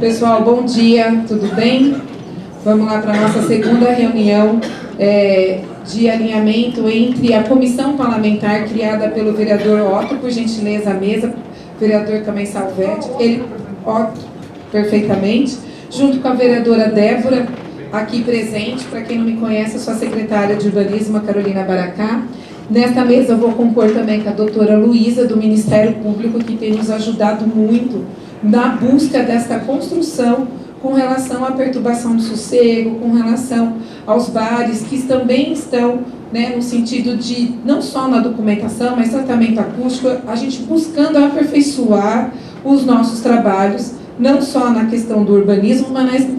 Pessoal, bom dia, tudo bem? Vamos lá para a nossa segunda reunião de alinhamento entre a comissão parlamentar criada pelo vereador Otto, por gentileza, a mesa, vereador também Salvetti, ele, Otto, perfeitamente, junto com a vereadora Débora, aqui presente, para quem não me conhece, eu sou a secretária de Urbanismo, a Carolina Baracá. Nesta mesa eu vou compor também com a doutora Luísa, do Ministério Público, que tem nos ajudado muito na busca desta construção com relação à perturbação do sossego, com relação aos bares, que também estão, né, no sentido de, não só na documentação, mas tratamento acústico, a gente buscando aperfeiçoar os nossos trabalhos, não só na questão do urbanismo,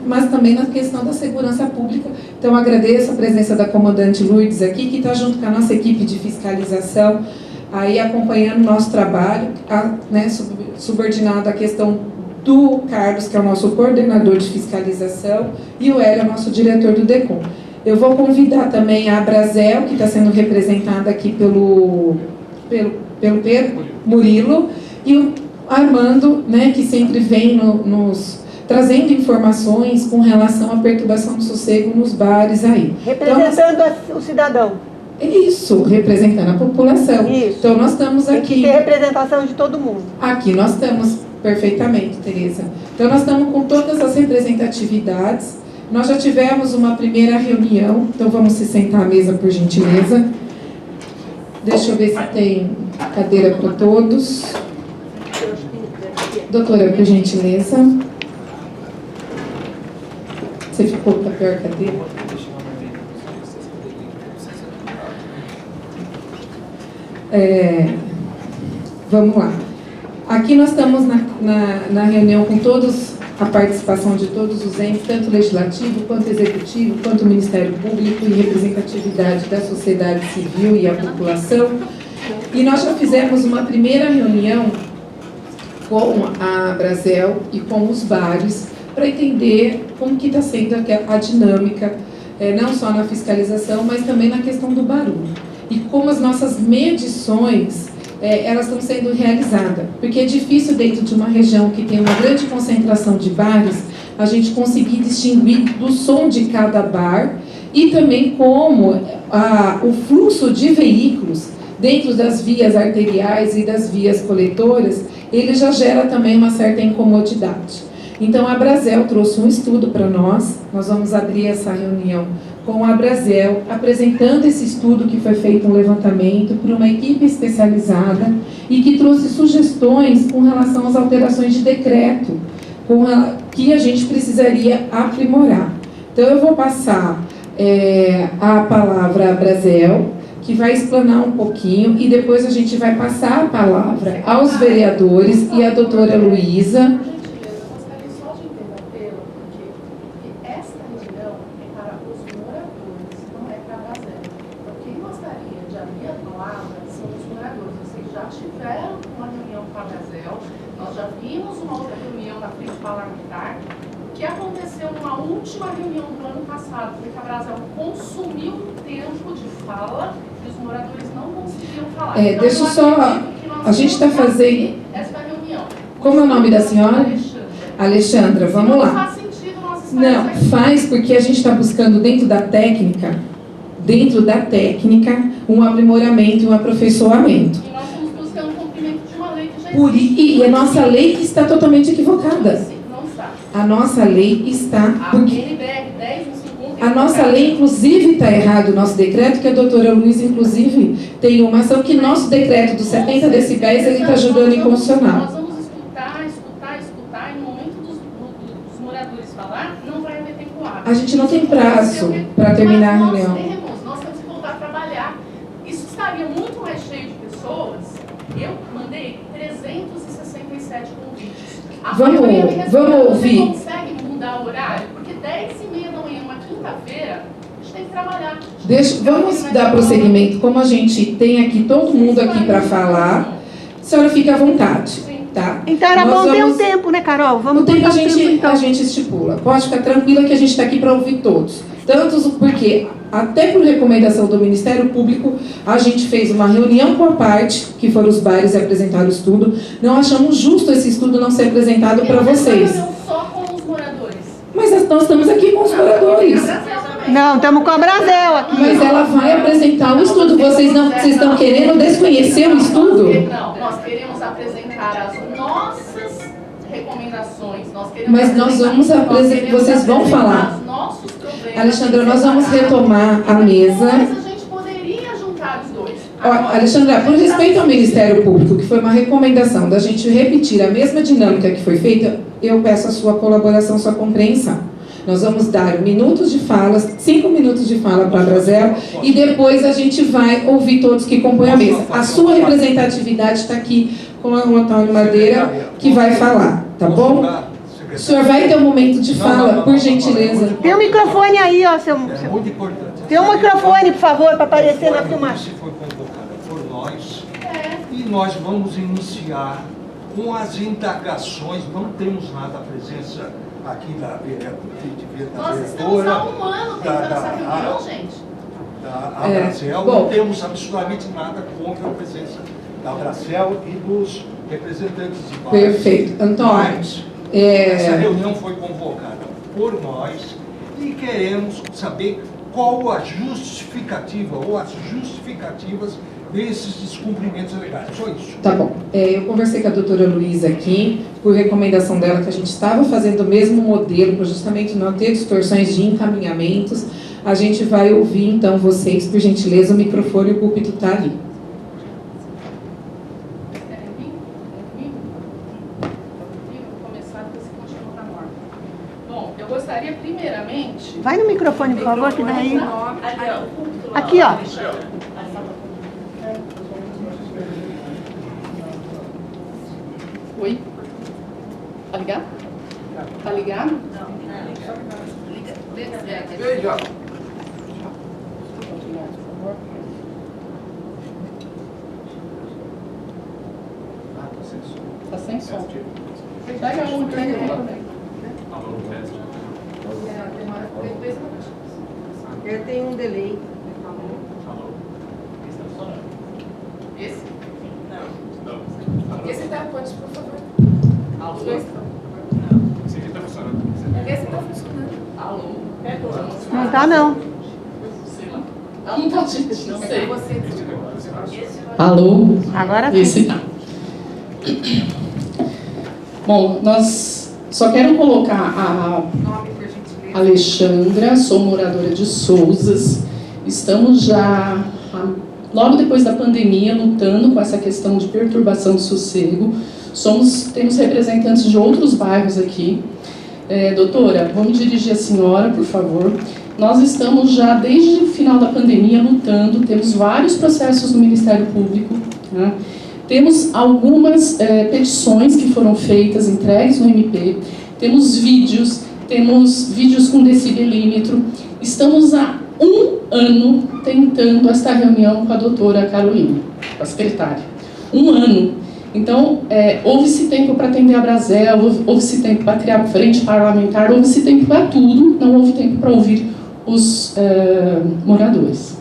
mas também na questão da segurança pública. Então, agradeço a presença da comandante Lourdes aqui, que está junto com a nossa equipe de fiscalização, aí acompanhando o nosso trabalho, né, subordinado à questão do Carlos, que é o nosso coordenador de fiscalização, e o Hélio, nosso diretor do DECOM. Eu vou convidar também a Abrazel, que está sendo representada aqui pelo Pedro Murilo, e o Armando, né, que sempre vem nos trazendo informações com relação à perturbação do sossego nos bares aí. Representando então, o cidadão. Isso, representando a população. Isso. Então nós estamos aqui... Tem que ter representação de todo mundo. Aqui nós estamos perfeitamente, Tereza. Então nós estamos com todas as representatividades. Nós já tivemos uma primeira reunião, então vamos se sentar à mesa, por gentileza. Deixa eu ver se tem cadeira para todos. Doutora, por gentileza. Você ficou com a pior cadeira? Vamos lá. Aqui nós estamos na reunião com a participação de todos os entes, tanto legislativo, quanto executivo, quanto o Ministério Público e representatividade da sociedade civil e a população. E nós já fizemos uma primeira reunião com a Abrazel e com os bares para entender como que está sendo a dinâmica, não só na fiscalização, mas também na questão do barulho. E como as nossas medições, elas estão sendo realizadas. Porque é difícil, dentro de uma região que tem uma grande concentração de bares, a gente conseguir distinguir do som de cada bar e também como o fluxo de veículos dentro das vias arteriais e das vias coletoras, ele já gera também uma certa incomodidade. Então, a Abrazel trouxe um estudo para nós vamos abrir essa reunião com a Abrazel, apresentando esse estudo que foi feito um levantamento por uma equipe especializada e que trouxe sugestões com relação às alterações de decreto, que a gente precisaria aprimorar. Então, eu vou passar a palavra à Abrazel, que vai explanar um pouquinho, e depois a gente vai passar a palavra aos vereadores e à doutora Luísa. Última reunião do ano passado, porque a Abrazel consumiu tempo de fala e os moradores não conseguiam falar. Então, deixa só... A gente está fazendo... Essa reunião. Como é o nome da senhora? Alexandra, vamos lá. Não faz sentido nós estarmos Não, aqui. faz porque a gente está buscando dentro da técnica, um aprimoramento e um aperfeiçoamento. E nós estamos buscando o cumprimento de uma lei que já existe. E a nossa lei que está totalmente equivocada. Não está. A nossa lei está... A NBR 10.151... A nossa lei, inclusive, está errado, o nosso decreto, que a doutora Luísa, inclusive, tem uma ação que nosso decreto dos 70 decibéis, ele está julgando inconstitucional. Nós vamos escutar, e no momento dos moradores falar, não vai haver tempo hábil. A gente não tem prazo para terminar a reunião. Nós temos que voltar a trabalhar. Isso estaria muito mais cheio de pessoas. Eu mandei 367 convites. Vamos ouvir. Você consegue mudar o horário? Porque 10h30 da manhã, uma quinta-feira, a gente tem que trabalhar. Vamos dar prosseguimento. Como a gente tem aqui todo mundo aqui para falar, a senhora fica à vontade. Tá? Então era bom ter um tempo, né, Carol? Vamos o tempo então. a gente estipula. Pode ficar tranquila que a gente está aqui para ouvir todos. Tanto porque, até por recomendação do Ministério Público, a gente fez uma reunião com a parte, que foram os bares e apresentaram o estudo. Não achamos justo esse estudo não ser apresentado para vocês. Só com os nós estamos aqui com os moradores. Não, estamos com a Brasel aqui. Mas ela vai apresentar o estudo. Vocês estão querendo desconhecer o estudo? Não, nós queremos apresentar as nossas recomendações. Mas nós vamos apresentar, vocês vão falar. Os nossos problemas. Alexandra, nós vamos retomar a mesa. Mas a gente poderia juntar os dois. Ó, Alexandra, por respeito ao Ministério Público, que foi uma recomendação da gente repetir a mesma dinâmica que foi feita, eu peço a sua colaboração, sua compreensão. Nós vamos dar minutos de fala, 5 minutos de fala para a Brasel, e depois a gente vai ouvir todos que compõem a mesa. A sua representatividade está aqui com o Antônio Madeira, que vai falar, tá bom? O senhor vai ter um momento de fala, por gentileza. Tem um microfone aí, ó, seu... É muito importante. Tem um microfone, por favor, para aparecer na filmagem. Se foi convocada por nós, e nós vamos iniciar com as indagações. Não temos nada a presença aqui da vereadora. Nós estamos há um ano tentando essa reunião, gente. A Brasel, bom. não temos absolutamente nada contra a presença da Brasel e dos representantes de bairros. Perfeito. Antônio, Mas, essa reunião foi convocada por nós e queremos saber qual a justificativa ou as justificativas desses descumprimentos legais. Só isso. tá bom. Eu conversei com a doutora Luísa aqui, por recomendação dela, que a gente estava fazendo o mesmo modelo, para justamente não ter distorções de encaminhamentos. A gente vai ouvir, então, vocês, por gentileza, o microfone e o púlpito está ali. Bom, eu gostaria primeiramente... Vai no microfone, por favor, que daí... Aqui, ó. Oi? Tá ligado? Tá ligado? Não. Veja. Tá sem som. Pega um, pega um. Tem um delay. Esse? Não. Esse tá, pode, por favor. Alô? Esse aqui tá funcionando. Esse tá funcionando. Alô? Pega o... Não tá, não. Sei lá. Ah, não tá, gente. Não sei. Alô? Agora sim. Esse tá. Bom, nós só quero colocar a Alexandra, sou moradora de Souzas. Estamos já, logo depois da pandemia, lutando com essa questão de perturbação de sossego. Temos representantes de outros bairros aqui. Doutora, vou me dirigir à senhora, por favor. Nós estamos já, desde o final da pandemia, lutando. Temos vários processos no Ministério Público, né? Temos algumas petições que foram feitas, entregues no MP. Temos vídeos com decibelímetro. Estamos há 1 ano tentando esta reunião com a doutora Carolina, a secretária. 1 ano. Então, houve-se tempo para atender a Brasel, houve-se tempo para criar frente parlamentar, houve-se tempo para tudo, não houve tempo para ouvir os moradores.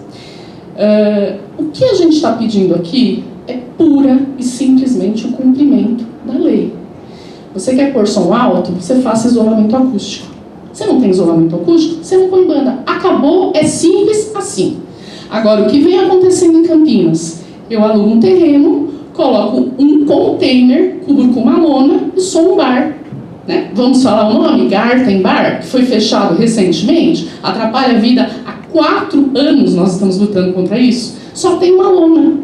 O que a gente está pedindo aqui é pura e simplesmente o cumprimento da lei. Você quer pôr som alto? Você faça isolamento acústico. Você não tem isolamento acústico? Você não põe banda. Acabou, é simples assim. Agora, o que vem acontecendo em Campinas? Eu alugo um terreno, coloco um container, cubro com uma lona e sou um bar. Né? Vamos falar o nome? Garten Bar, que foi fechado recentemente, atrapalha a vida. Há 4 anos nós estamos lutando contra isso. Só tem uma lona.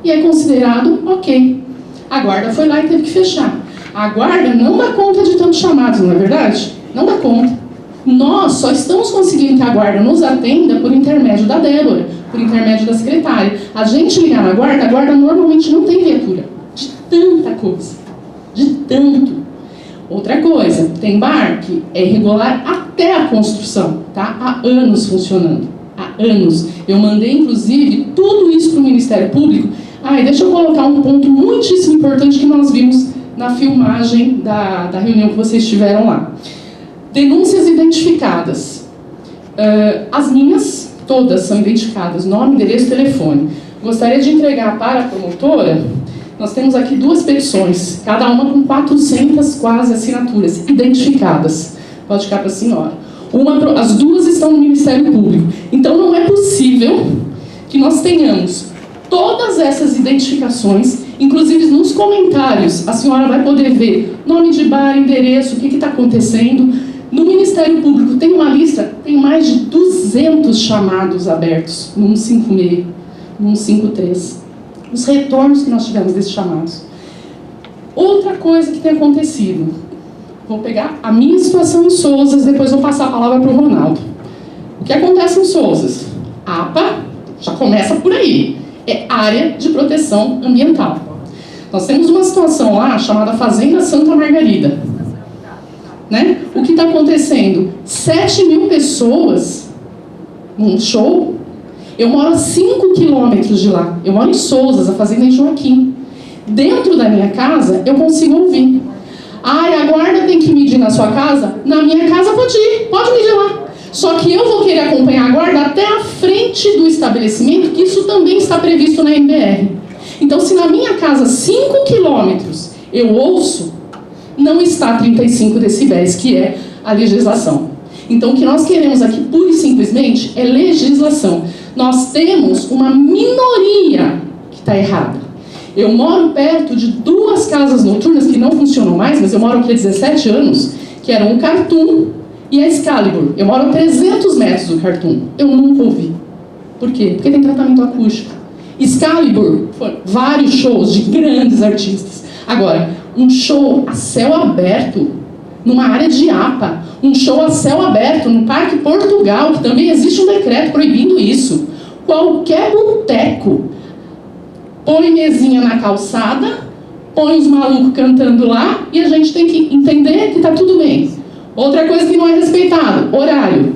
E é considerado ok. A guarda foi lá e teve que fechar. A guarda não dá conta de tantos chamados, não é verdade? Não dá conta. Nós só estamos conseguindo que a guarda nos atenda por intermédio da Débora, por intermédio da secretária. A gente ligar na guarda, a guarda normalmente não tem viatura. De tanta coisa. De tanto. Outra coisa, tem bar que é irregular até a construção. Tá? Há anos funcionando. Há anos. Eu mandei, inclusive, tudo isso para o Ministério Público. Deixa eu colocar um ponto muitíssimo importante que nós vimos na filmagem da reunião que vocês tiveram lá. Denúncias identificadas. As minhas, todas são identificadas, nome, endereço, telefone. Gostaria de entregar para a promotora, nós temos aqui 2 petições, cada uma com 400 quase assinaturas, identificadas. Pode ficar para a senhora. As duas estão no Ministério Público. Então não é possível que nós tenhamos todas essas identificações, inclusive nos comentários, a senhora vai poder ver nome de bar, endereço, o que está acontecendo. No Ministério Público tem uma lista, tem mais de 200 chamados abertos no 156, no 153. Os retornos que nós tivemos desses chamados. Outra coisa que tem acontecido, vou pegar a minha situação em Sousas, depois vou passar a palavra para o Ronaldo. O que acontece em Sousas? APA, já começa por aí, é Área de Proteção Ambiental. Nós temos uma situação lá chamada Fazenda Santa Margarida. Né? O que está acontecendo? 7.000 pessoas num show. Eu moro a 5 quilômetros de lá. Eu moro em Sousas, a fazenda em Joaquim. Dentro da minha casa, eu consigo ouvir. Ai, a guarda tem que medir na sua casa? Na minha casa pode ir, pode medir lá. Só que eu vou querer acompanhar a guarda até a frente do estabelecimento, que isso também está previsto na NBR. Então, se na minha casa, 5 quilômetros, eu ouço, não está 35 decibéis, que é a legislação. Então, o que nós queremos aqui, pura e simplesmente, é legislação. Nós temos uma minoria que está errada. Eu moro perto de 2 casas noturnas que não funcionam mais, mas eu moro aqui há 17 anos, que eram o Cartoon e a Excalibur. Eu moro a 300 metros do Cartoon. Eu nunca ouvi. Por quê? Porque tem tratamento acústico. Excalibur, vários shows de grandes artistas. Agora, um show a céu aberto, numa área de APA, um show a céu aberto no Parque Portugal, que também existe um decreto proibindo isso. Qualquer boteco põe mesinha na calçada, põe os malucos cantando lá e a gente tem que entender que está tudo bem. Outra coisa que não é respeitado, horário.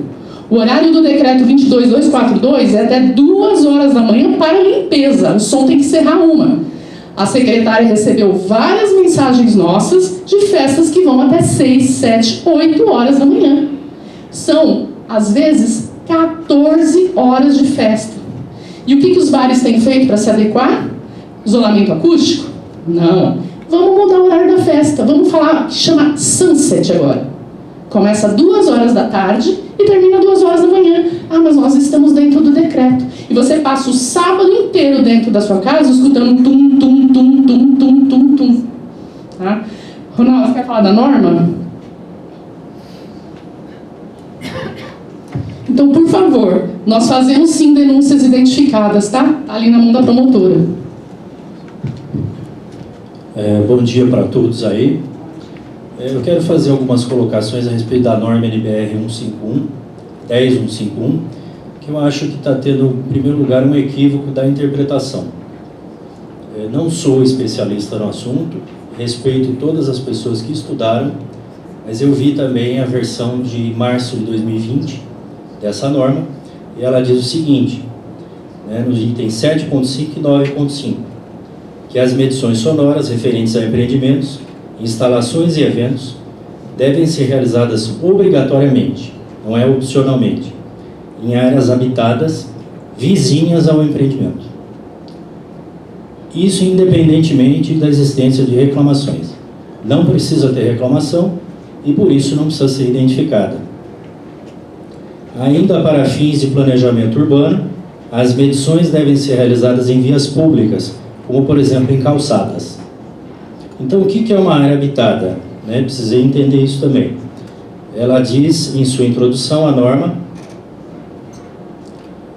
O horário do decreto 22242 é até 2 horas da manhã para limpeza. O som tem que encerrar 1. A secretária recebeu várias mensagens nossas de festas que vão até 6, 7, 8 horas da manhã. São, às vezes, 14 horas de festa. E o que os bares têm feito para se adequar? Isolamento acústico? Não. Vamos mudar o horário da festa. Vamos falar, que chama Sunset agora. Começa 2 horas da tarde e termina 2 horas da manhã. Ah, mas nós estamos dentro do decreto. E você passa o sábado inteiro dentro da sua casa escutando tum, tum, tum, tum, tum, tum, tum. Tá? Ronaldo, você quer falar da norma? Então, por favor, nós fazemos sim denúncias identificadas, tá? Tá ali na mão da promotora. Bom dia para todos aí. Eu quero fazer algumas colocações a respeito da norma NBR 151, que eu acho que está tendo, em primeiro lugar, um equívoco da interpretação. Não sou especialista no assunto, respeito todas as pessoas que estudaram, mas eu vi também a versão de março de 2020 dessa norma, e ela diz o seguinte, nos itens 7.5 e 9.5, que as medições sonoras referentes a empreendimentos, instalações e eventos devem ser realizadas obrigatoriamente, não é opcionalmente, em áreas habitadas vizinhas ao empreendimento. Isso independentemente da existência de reclamações. Não precisa ter reclamação e por isso não precisa ser identificada. Ainda para fins de planejamento urbano, as medições devem ser realizadas em vias públicas, como por exemplo em calçadas. Então o que é uma área habitada? Precisei entender isso também. Ela diz em sua introdução à norma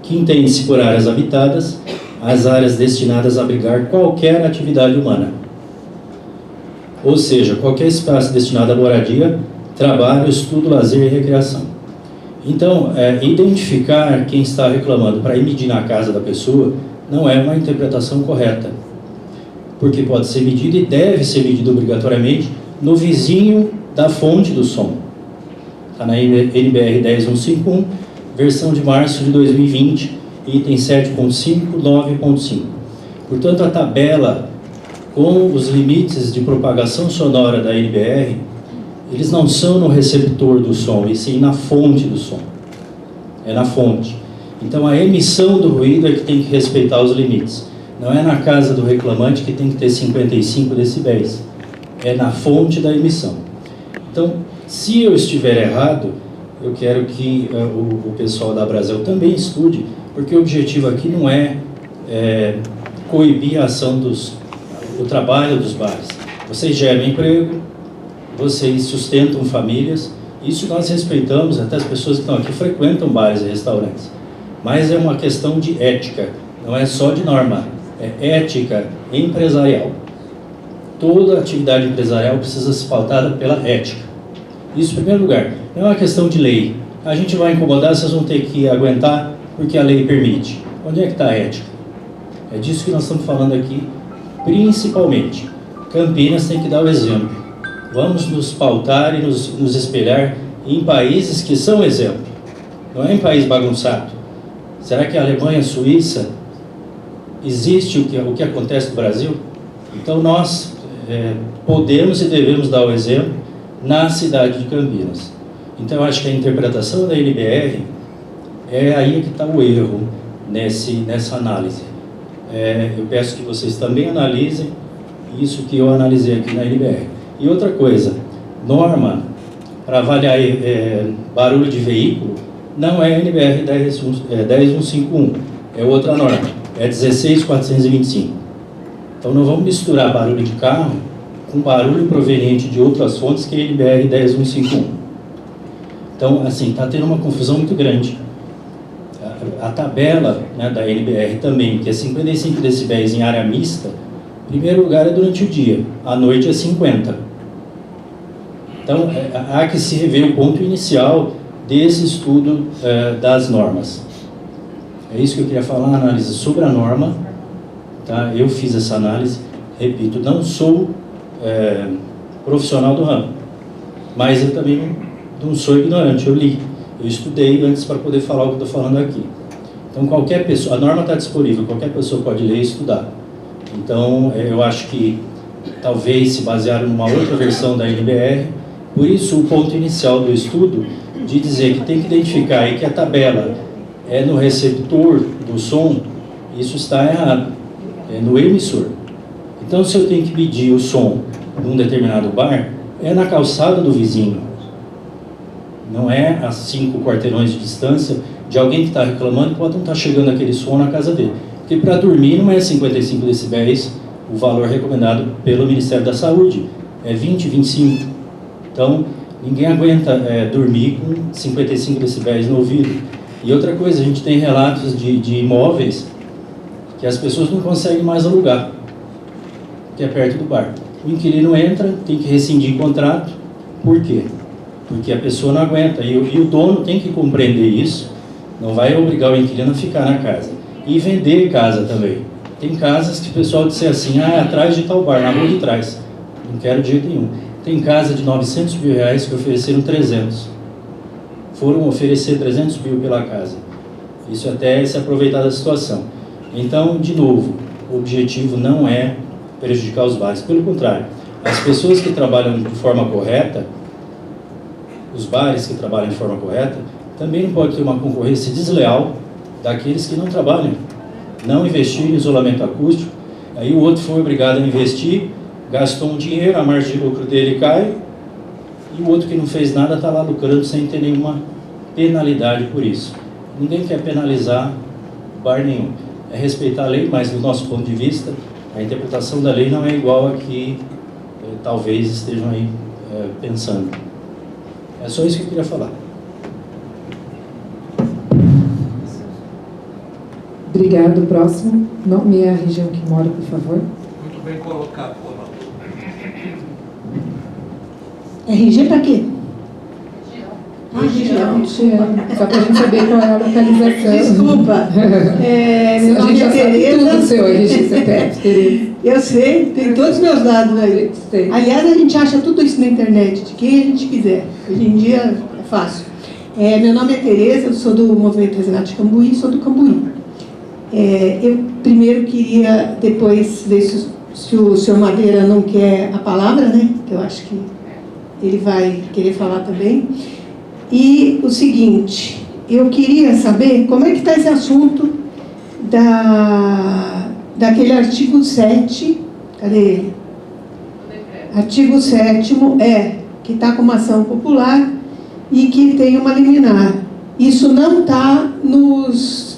que entende-se por áreas habitadas as áreas destinadas a abrigar qualquer atividade humana. Ou seja, qualquer espaço destinado à moradia, trabalho, estudo, lazer e recreação. Então, identificar quem está reclamando para ir medir na casa da pessoa não é uma interpretação correta, porque pode ser medido e deve ser medido obrigatoriamente no vizinho da fonte do som. Está na NBR 10151, versão de março de 2020, item 7.5, 9.5. Portanto, a tabela com os limites de propagação sonora da NBR, eles não são no receptor do som, e sim na fonte do som. É na fonte. Então, a emissão do ruído é que tem que respeitar os limites. Não é na casa do reclamante que tem que ter 55 decibéis. É na fonte da emissão. Então, se eu estiver errado, eu quero que o pessoal da Brasel também estude, porque o objetivo aqui não é coibir a ação o trabalho dos bares. Vocês geram emprego, vocês sustentam famílias, isso nós respeitamos, até as pessoas que estão aqui frequentam bares e restaurantes. Mas é uma questão de ética, não é só de norma, é ética empresarial. Toda atividade empresarial precisa ser pautada pela ética. Isso em primeiro lugar. Não é uma questão de lei. A gente vai incomodar, vocês vão ter que aguentar porque a lei permite. Onde é que está a ética? É disso que nós estamos falando aqui, principalmente. Campinas tem que dar o exemplo. Vamos nos pautar e nos espelhar em países que são exemplo. Não é em país bagunçado. Será que a Alemanha, a Suíça, existe o que acontece no Brasil? Então nós podemos e devemos dar o exemplo na cidade de Campinas. Então eu acho que a interpretação da NBR é aí que está o erro nessa análise. Eu peço que vocês também analisem isso que eu analisei aqui na NBR. E outra coisa, norma para avaliar barulho de veículo não é a NBR 10151, é outra norma, é 16425. Então não vamos misturar barulho de carro com barulho proveniente de outras fontes que é a NBR 10151. Então, assim, está tendo uma confusão muito grande. A tabela, né, da NBR também, que é 55 decibéis em área mista, em primeiro lugar é durante o dia, à noite é 50. Então, há que se rever o ponto inicial desse estudo das normas. É isso que eu queria falar, análise sobre a norma. Tá? Eu fiz essa análise, repito, não sou profissional do ramo, mas eu também não sou ignorante, eu li, eu estudei antes para poder falar o que estou falando aqui. Então qualquer pessoa, a norma está disponível, qualquer pessoa pode ler e estudar. Então eu acho que talvez se basearam numa outra versão da NBR, por isso o ponto inicial do estudo de dizer que tem que identificar aí que a tabela é no receptor do som, isso está errado, é no emissor. Então se eu tenho que medir o som de um determinado bar, é na calçada do vizinho, não é a 5 quarteirões de distância de alguém que está reclamando que pode não estar chegando aquele som na casa dele. Porque para dormir não é 55 decibéis o valor recomendado pelo Ministério da Saúde, é 20, 25. Então, ninguém aguenta dormir com 55 decibéis no ouvido. E outra coisa, a gente tem relatos de imóveis que as pessoas não conseguem mais alugar, que é perto do bar. O inquilino entra, tem que rescindir o contrato. Por quê? Porque a pessoa não aguenta. E o dono tem que compreender isso, não vai obrigar o inquilino a ficar na casa. E vender casa também. Tem casas que o pessoal disser assim, é atrás de tal bar, na rua de trás. Não quero de jeito nenhum. Tem casa de 900 mil reais que ofereceram 300. Foram oferecer 300 mil pela casa. Isso até é se aproveitar da situação. Então, de novo, o objetivo não é prejudicar os bares. Pelo contrário, as pessoas que trabalham de forma correta, os bares que trabalham de forma correta, também não pode ter uma concorrência desleal daqueles que não trabalham, não investir em isolamento acústico, aí o outro foi obrigado a investir, gastou um dinheiro, a margem de lucro dele cai, e o outro que não fez nada está lá lucrando sem ter nenhuma penalidade por isso. Ninguém quer penalizar bar nenhum. É respeitar a lei, mas do nosso ponto de vista, a interpretação da lei não é igual a que talvez estejam aí pensando. É só isso que eu queria falar. Obrigado. Próximo. Nome e a região que mora, por favor. Muito bem colocado, Ronaldo. RG para quê? Região. Só para a gente saber qual é a localização. Desculpa. Meu A nome gente já é sabe tudo Tereza. seu RG, CPF, Tereza. Eu sei, tem todos os meus dados aí. Sei. Aliás, a gente acha tudo isso na internet, de quem a gente quiser. Hoje em dia é fácil. Meu nome é Tereza, eu sou do Movimento Resgate Cambuí, sou do Cambuí. Eu primeiro queria, depois, ver se o senhor Madeira não quer a palavra, né? Que eu acho que ele vai querer falar também. E o seguinte, eu queria saber como é que está esse assunto daquele artigo 7, cadê ele? Artigo 7º, que está com uma ação popular e que tem uma liminar. Isso não está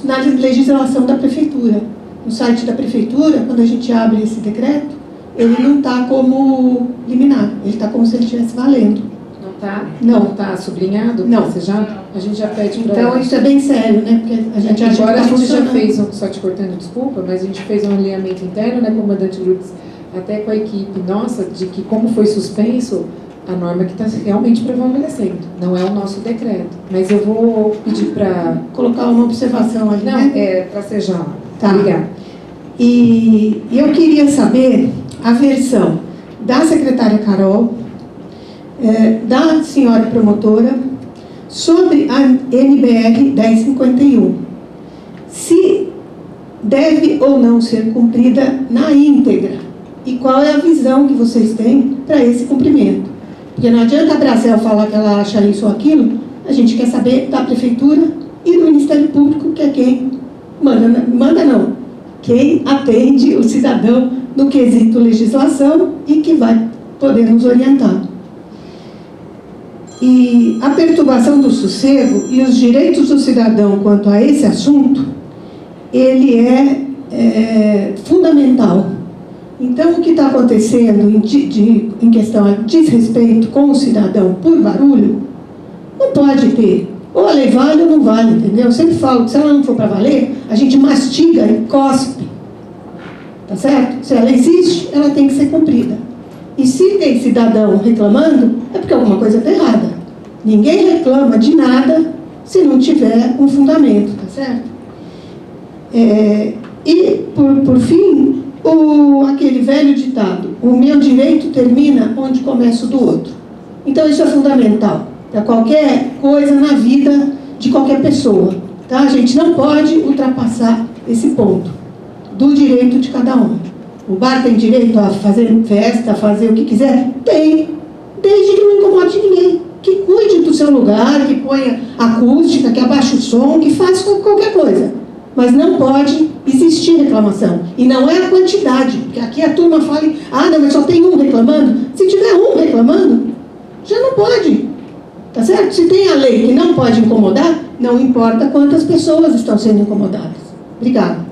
na legislação da prefeitura. No site da prefeitura, quando a gente abre esse decreto, ele não está como liminar, ele está como se ele estivesse valendo. Não está? Não. Não está sublinhado? Não. A gente já pede para... Então, isso é bem sério, né? Porque a gente acha Agora que a está gente já funcionando. fez, só te cortando, desculpa, mas a gente fez um alinhamento interno, né, comandante Lourdes, até com a equipe nossa, de que como foi suspenso, a norma que está realmente prevalecendo. Não é o nosso decreto. Mas eu vou pedir para... Colocar uma observação ali, Não, né? para sejar. Tá. Obrigada. E eu queria saber a versão da secretária Carol, da senhora promotora, sobre a NBR 1051. Se deve ou não ser cumprida na íntegra. E qual é a visão que vocês têm para esse cumprimento. Porque não adianta a Bracel falar que ela acha isso ou aquilo, a gente quer saber da prefeitura e do Ministério Público, que é quem manda não, quem atende o cidadão no quesito legislação e que vai poder nos orientar. E a perturbação do sossego e os direitos do cidadão quanto a esse assunto, ele é fundamental. Então, o que está acontecendo em questão a desrespeito com o cidadão por barulho, não pode ter. Ou a lei vale ou não vale, entendeu? Eu sempre falo que se ela não for para valer, a gente mastiga e cospe. Tá certo? Se ela existe, ela tem que ser cumprida. E se tem cidadão reclamando, é porque alguma coisa está errada. Ninguém reclama de nada se não tiver um fundamento, tá certo? E, por fim, aquele velho ditado, o meu direito termina onde começa o do outro. Então, isso é fundamental para qualquer coisa na vida de qualquer pessoa. Tá? A gente não pode ultrapassar esse ponto do direito de cada um. O bar tem direito a fazer festa, a fazer o que quiser? Tem, desde que não incomode ninguém. Que cuide do seu lugar, que ponha acústica, que abaixe o som, que faça qualquer coisa. Mas não pode existir reclamação. E não é a quantidade, porque aqui a turma fala, não, mas só tem um reclamando. Se tiver um reclamando, já não pode. Tá certo? Se tem a lei que não pode incomodar, não importa quantas pessoas estão sendo incomodadas. Obrigada.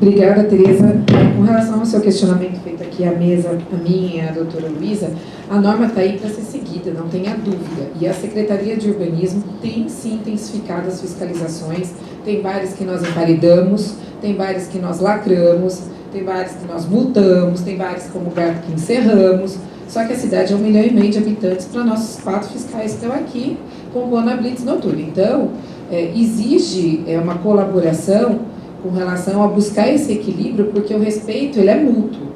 Obrigada, Tereza. Com relação ao seu questionamento feito aqui à mesa, a minha e a doutora Luísa, a norma está aí para ser seguida, não tenha dúvida. E a Secretaria de Urbanismo tem sim intensificado as fiscalizações, tem bares que nós emparedamos, tem bares que nós lacramos, tem bares que nós multamos, tem bares como o Gato que encerramos. Só que a cidade é 1,5 milhão de habitantes para nossos 4 fiscais que estão aqui compondo a Blitz noturna. Então, exige uma colaboração com relação a buscar esse equilíbrio, porque o respeito ele é mútuo,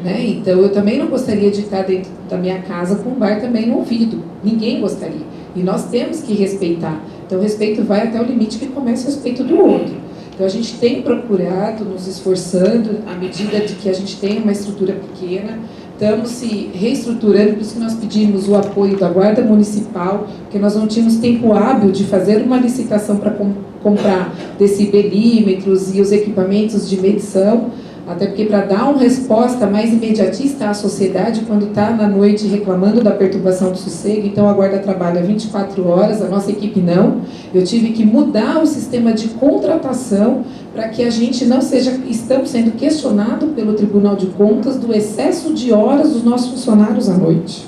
né? Então, eu também não gostaria de estar dentro da minha casa com o bar também no ouvido. Ninguém gostaria. E nós temos que respeitar. Então, o respeito vai até o limite que começa o respeito do outro. Então, a gente tem procurado, nos esforçando, à medida de que a gente tem uma estrutura pequena, estamos se reestruturando, por isso que nós pedimos o apoio da Guarda Municipal, porque nós não tínhamos tempo hábil de fazer uma licitação para comprar decibelímetros e os equipamentos de medição, até porque para dar uma resposta mais imediatista à sociedade, quando está na noite reclamando da perturbação do sossego, então a Guarda trabalha 24 horas, a nossa equipe não. Eu tive que mudar o sistema de contratação para que a gente não seja... Estamos sendo questionados pelo Tribunal de Contas do excesso de horas dos nossos funcionários à noite.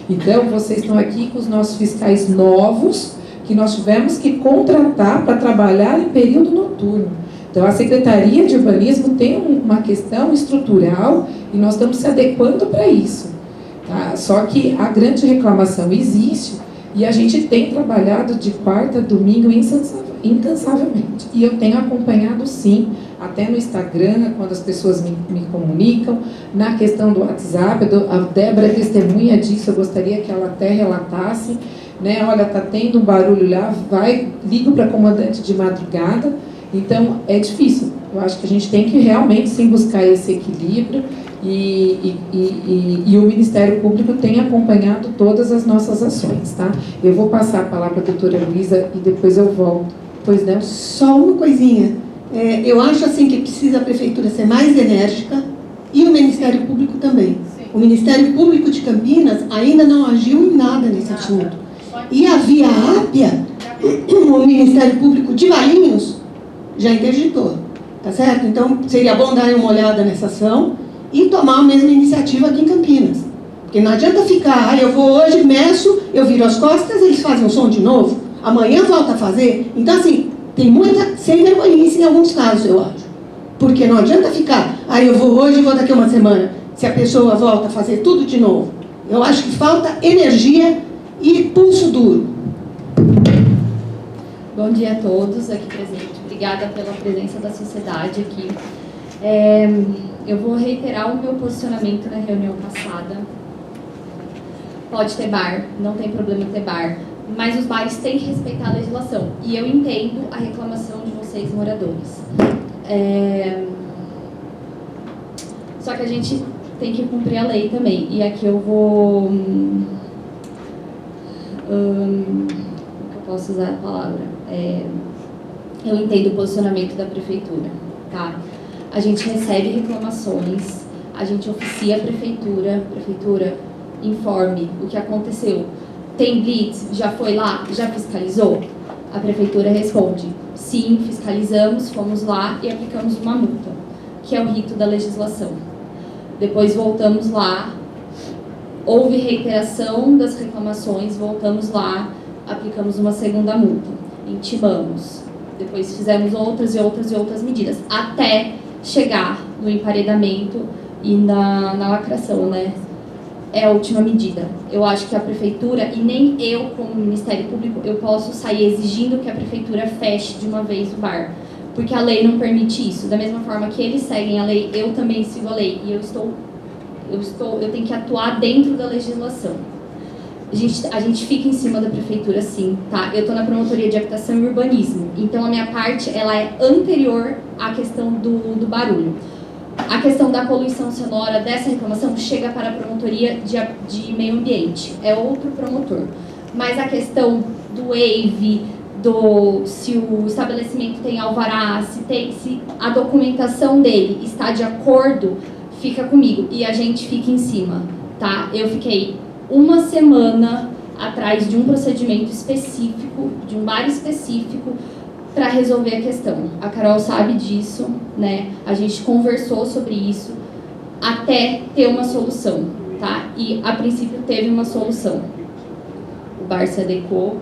Então, vocês estão aqui com os nossos fiscais novos, que nós tivemos que contratar para trabalhar em período noturno. Então, a Secretaria de Urbanismo tem uma questão estrutural e nós estamos se adequando para isso. Tá? Só que a grande reclamação existe e a gente tem trabalhado de quarta a domingo incansavelmente. E eu tenho acompanhado, sim, até no Instagram, quando as pessoas me comunicam, na questão do WhatsApp, a Débora é testemunha disso, eu gostaria que ela até relatasse, né? Olha, está tendo um barulho lá, ligo para a comandante de madrugada. Então, é difícil. Eu acho que a gente tem que realmente, sim, buscar esse equilíbrio e o Ministério Público tem acompanhado todas as nossas ações, tá? Eu vou passar a palavra para a doutora Luísa e depois eu volto. Pois não? Só uma coisinha. Eu acho assim que precisa a Prefeitura ser mais enérgica e o Ministério Público também. Sim. O Ministério Público de Campinas ainda não agiu em nada nesse assunto. E a Via Ápia, o Ministério Público de Valinhos, já interditou, tá certo? Então, seria bom dar uma olhada nessa ação e tomar a mesma iniciativa aqui em Campinas. Porque não adianta ficar, eu vou hoje, meço, eu viro as costas, eles fazem o som de novo, amanhã volta a fazer. Então, assim, tem muita sem vergonhice em alguns casos, eu acho. Porque não adianta ficar, eu vou hoje e vou daqui a uma semana, se a pessoa volta a fazer tudo de novo. Eu acho que falta energia e pulso duro. Bom dia a todos aqui presentes. Obrigada pela presença da sociedade aqui. Eu vou reiterar o meu posicionamento na reunião passada. Pode ter bar, não tem problema ter bar, mas os bares têm que respeitar a legislação. E eu entendo a reclamação de vocês, moradores. Só que a gente tem que cumprir a lei também. E aqui eu vou... eu posso usar a palavra? Eu entendo o posicionamento da prefeitura, tá? A gente recebe reclamações, a gente oficia a prefeitura, informe o que aconteceu. Tem blitz? Já foi lá? Já fiscalizou? A prefeitura responde, sim, fiscalizamos, fomos lá e aplicamos uma multa, que é o rito da legislação. Depois voltamos lá, houve reiteração das reclamações, voltamos lá, aplicamos uma segunda multa, intimamos. Depois fizemos outras medidas, até chegar no emparedamento e na lacração, né? É a última medida. Eu acho que a prefeitura, e nem eu como Ministério Público, eu posso sair exigindo que a prefeitura feche de uma vez o bar, porque a lei não permite isso. Da mesma forma que eles seguem a lei, eu também sigo a lei, e eu tenho que atuar dentro da legislação. A gente fica em cima da prefeitura, sim, tá? Eu estou na promotoria de habitação e urbanismo, então a minha parte, ela é anterior à questão do barulho. A questão da poluição sonora, dessa reclamação, chega para a promotoria de meio ambiente, é outro promotor. Mas a questão do waive, se o estabelecimento tem alvará, se a documentação dele está de acordo, fica comigo e a gente fica em cima, tá? Eu fiquei uma semana atrás de um procedimento específico, de um bar específico, para resolver a questão. A Carol sabe disso, né? A gente conversou sobre isso até ter uma solução, tá? E a princípio teve uma solução. O bar se adequou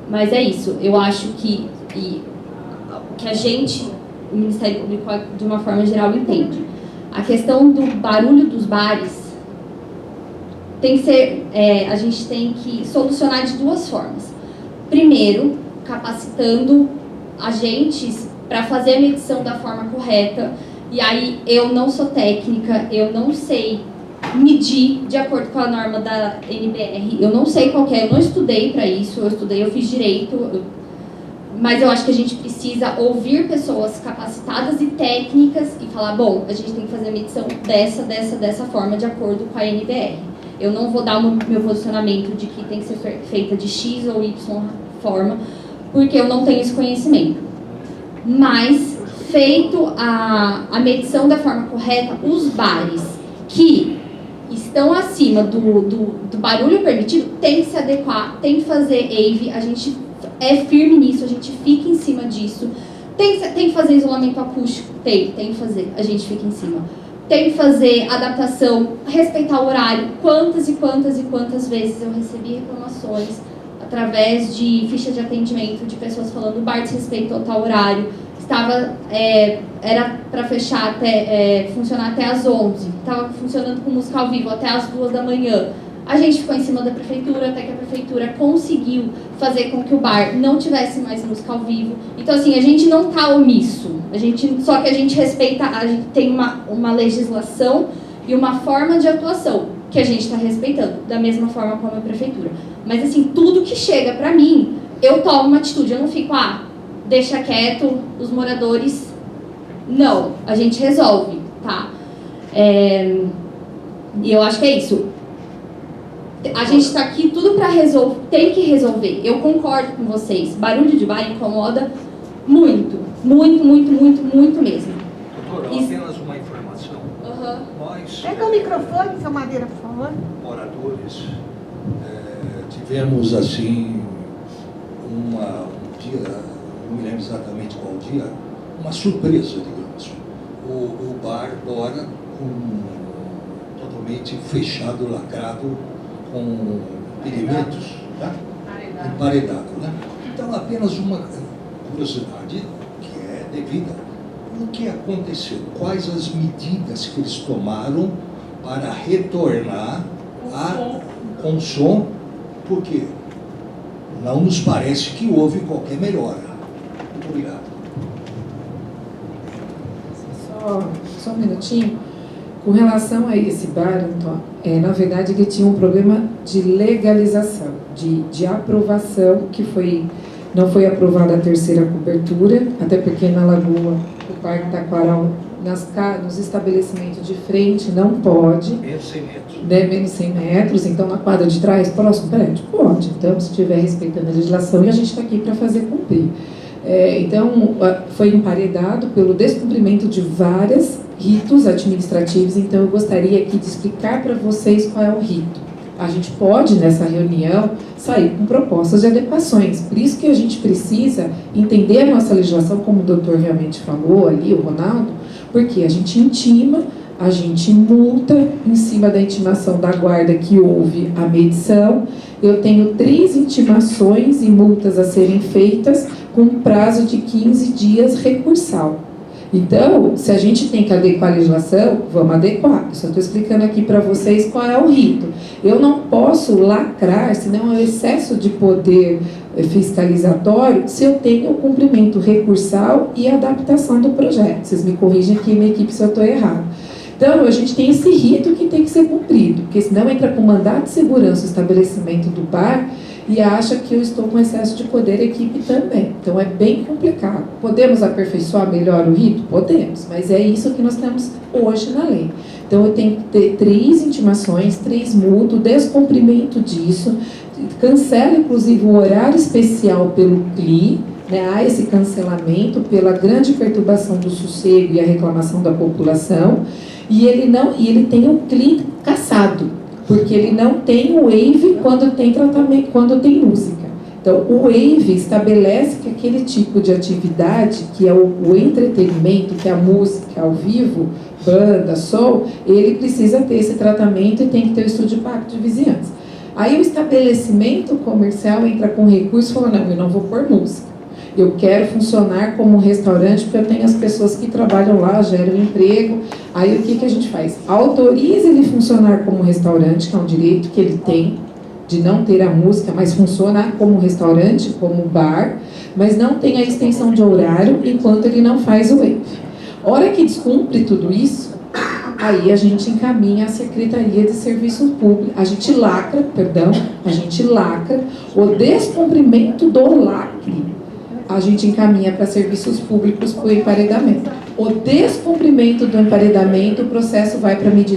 mas é isso. Eu acho que a gente, o Ministério Público, de uma forma geral, entende. A questão do barulho dos bares tem que ser, a gente tem que solucionar de duas formas. Primeiro, capacitando agentes para fazer a medição da forma correta. E aí, eu não sou técnica, eu não sei medir de acordo com a norma da NBR, eu não sei qual que é, eu não estudei para isso, eu fiz direito, mas eu acho que a gente precisa ouvir pessoas capacitadas e técnicas e falar, bom, a gente tem que fazer a medição dessa forma de acordo com a NBR. Eu não vou dar o meu posicionamento de que tem que ser feita de X ou Y forma, porque eu não tenho esse conhecimento. Mas, feito a medição da forma correta, os bares que estão acima do barulho permitido têm que se adequar, tem que fazer AVE, a gente é firme nisso, a gente fica em cima disso. Tem que fazer isolamento acústico? Tem que fazer, a gente fica em cima. Tem que fazer adaptação, respeitar o horário. Quantas vezes eu recebi reclamações através de ficha de atendimento de pessoas falando o bar desrespeitou tal horário, era para fechar funcionar até às 11, estava funcionando com música ao vivo até às 2 da manhã. A gente ficou em cima da prefeitura até que a prefeitura conseguiu fazer com que o bar não tivesse mais música ao vivo. Então, assim, a gente não está omisso, só que a gente respeita, a gente tem uma legislação e uma forma de atuação que a gente está respeitando, da mesma forma como a prefeitura. Mas, assim, tudo que chega para mim, eu tomo uma atitude, eu não fico, deixa quieto, os moradores... Não, a gente resolve, tá? E eu acho que é isso. A gente está aqui tudo para resolver, tem que resolver. Eu concordo com vocês, barulho de bar incomoda muito, muito mesmo. Doutora, apenas uma informação. Nós, Pega o microfone, seu Madeira, por favor. moradores, tivemos assim um dia, não me lembro exatamente qual dia, uma surpresa, digamos. O bar Dora totalmente fechado, lacrado, com impedimentos, tá? Emparedado, né? Então, apenas uma curiosidade que é devida. O que aconteceu? Quais as medidas que eles tomaram para retornar com som? Porque não nos parece que houve qualquer melhora. Muito obrigado. Só um minutinho. Com relação a esse bar, Antônio, na verdade ele tinha um problema de legalização, de aprovação, que não foi aprovada a terceira cobertura, até porque na Lagoa, o Parque Taquaral, nos estabelecimentos de frente não pode. Menos 100 metros. Né, menos 100 metros, então na quadra de trás, próximo prédio, pode. Então, se estiver respeitando a legislação, e a gente está aqui para fazer cumprir. Então, foi emparedado pelo descumprimento de vários ritos administrativos, então eu gostaria aqui de explicar para vocês qual é o rito. A gente pode, nessa reunião, sair com propostas de adequações. Por isso que a gente precisa entender a nossa legislação, como o doutor realmente falou ali, o Ronaldo, porque a gente intima, a gente multa em cima da intimação da guarda que houve a medição. Eu tenho 3 intimações e multas a serem feitas com prazo de 15 dias recursal. Então, se a gente tem que adequar a legislação, vamos adequar. Eu só estou explicando aqui para vocês qual é o rito. Eu não posso lacrar, senão é um excesso de poder fiscalizatório, se eu tenho o cumprimento recursal e adaptação do projeto. Vocês me corrigem aqui, minha equipe, se eu estou errado. Então, a gente tem esse rito que tem que ser cumprido, porque senão entra com mandato de segurança o estabelecimento do bar e acha que eu estou com excesso de poder, a equipe também. Então, é bem complicado. Podemos aperfeiçoar melhor o rito? Podemos, mas é isso que nós temos hoje na lei. Então, eu tenho que ter 3 intimações, 3 multas, descumprimento disso, cancela, inclusive, o horário especial pelo CLI, né, há esse cancelamento pela grande perturbação do sossego e a reclamação da população, e ele tem o CLI cassado, porque ele não tem o waive quando tem tratamento, quando tem música. Então, o waive estabelece que aquele tipo de atividade, que é o entretenimento, que é a música ao vivo, banda, som, ele precisa ter esse tratamento e tem que ter o estudo de pacto de vizinhança. Aí o estabelecimento comercial entra com recurso e fala, não, eu não vou pôr música. Eu quero funcionar como um restaurante, porque eu tenho as pessoas que trabalham lá, geram emprego. Aí o que a gente faz? Autoriza ele funcionar como um restaurante, que é um direito que ele tem, de não ter a música, mas funcionar como restaurante, como bar, mas não tem a extensão de horário enquanto ele não faz o waive. Hora que descumpre tudo isso, aí a gente encaminha a Secretaria de Serviços Públicos, a gente lacra o descumprimento do lacre. A gente encaminha para serviços públicos para o emparedamento. O descumprimento do emparedamento, o processo vai para a medida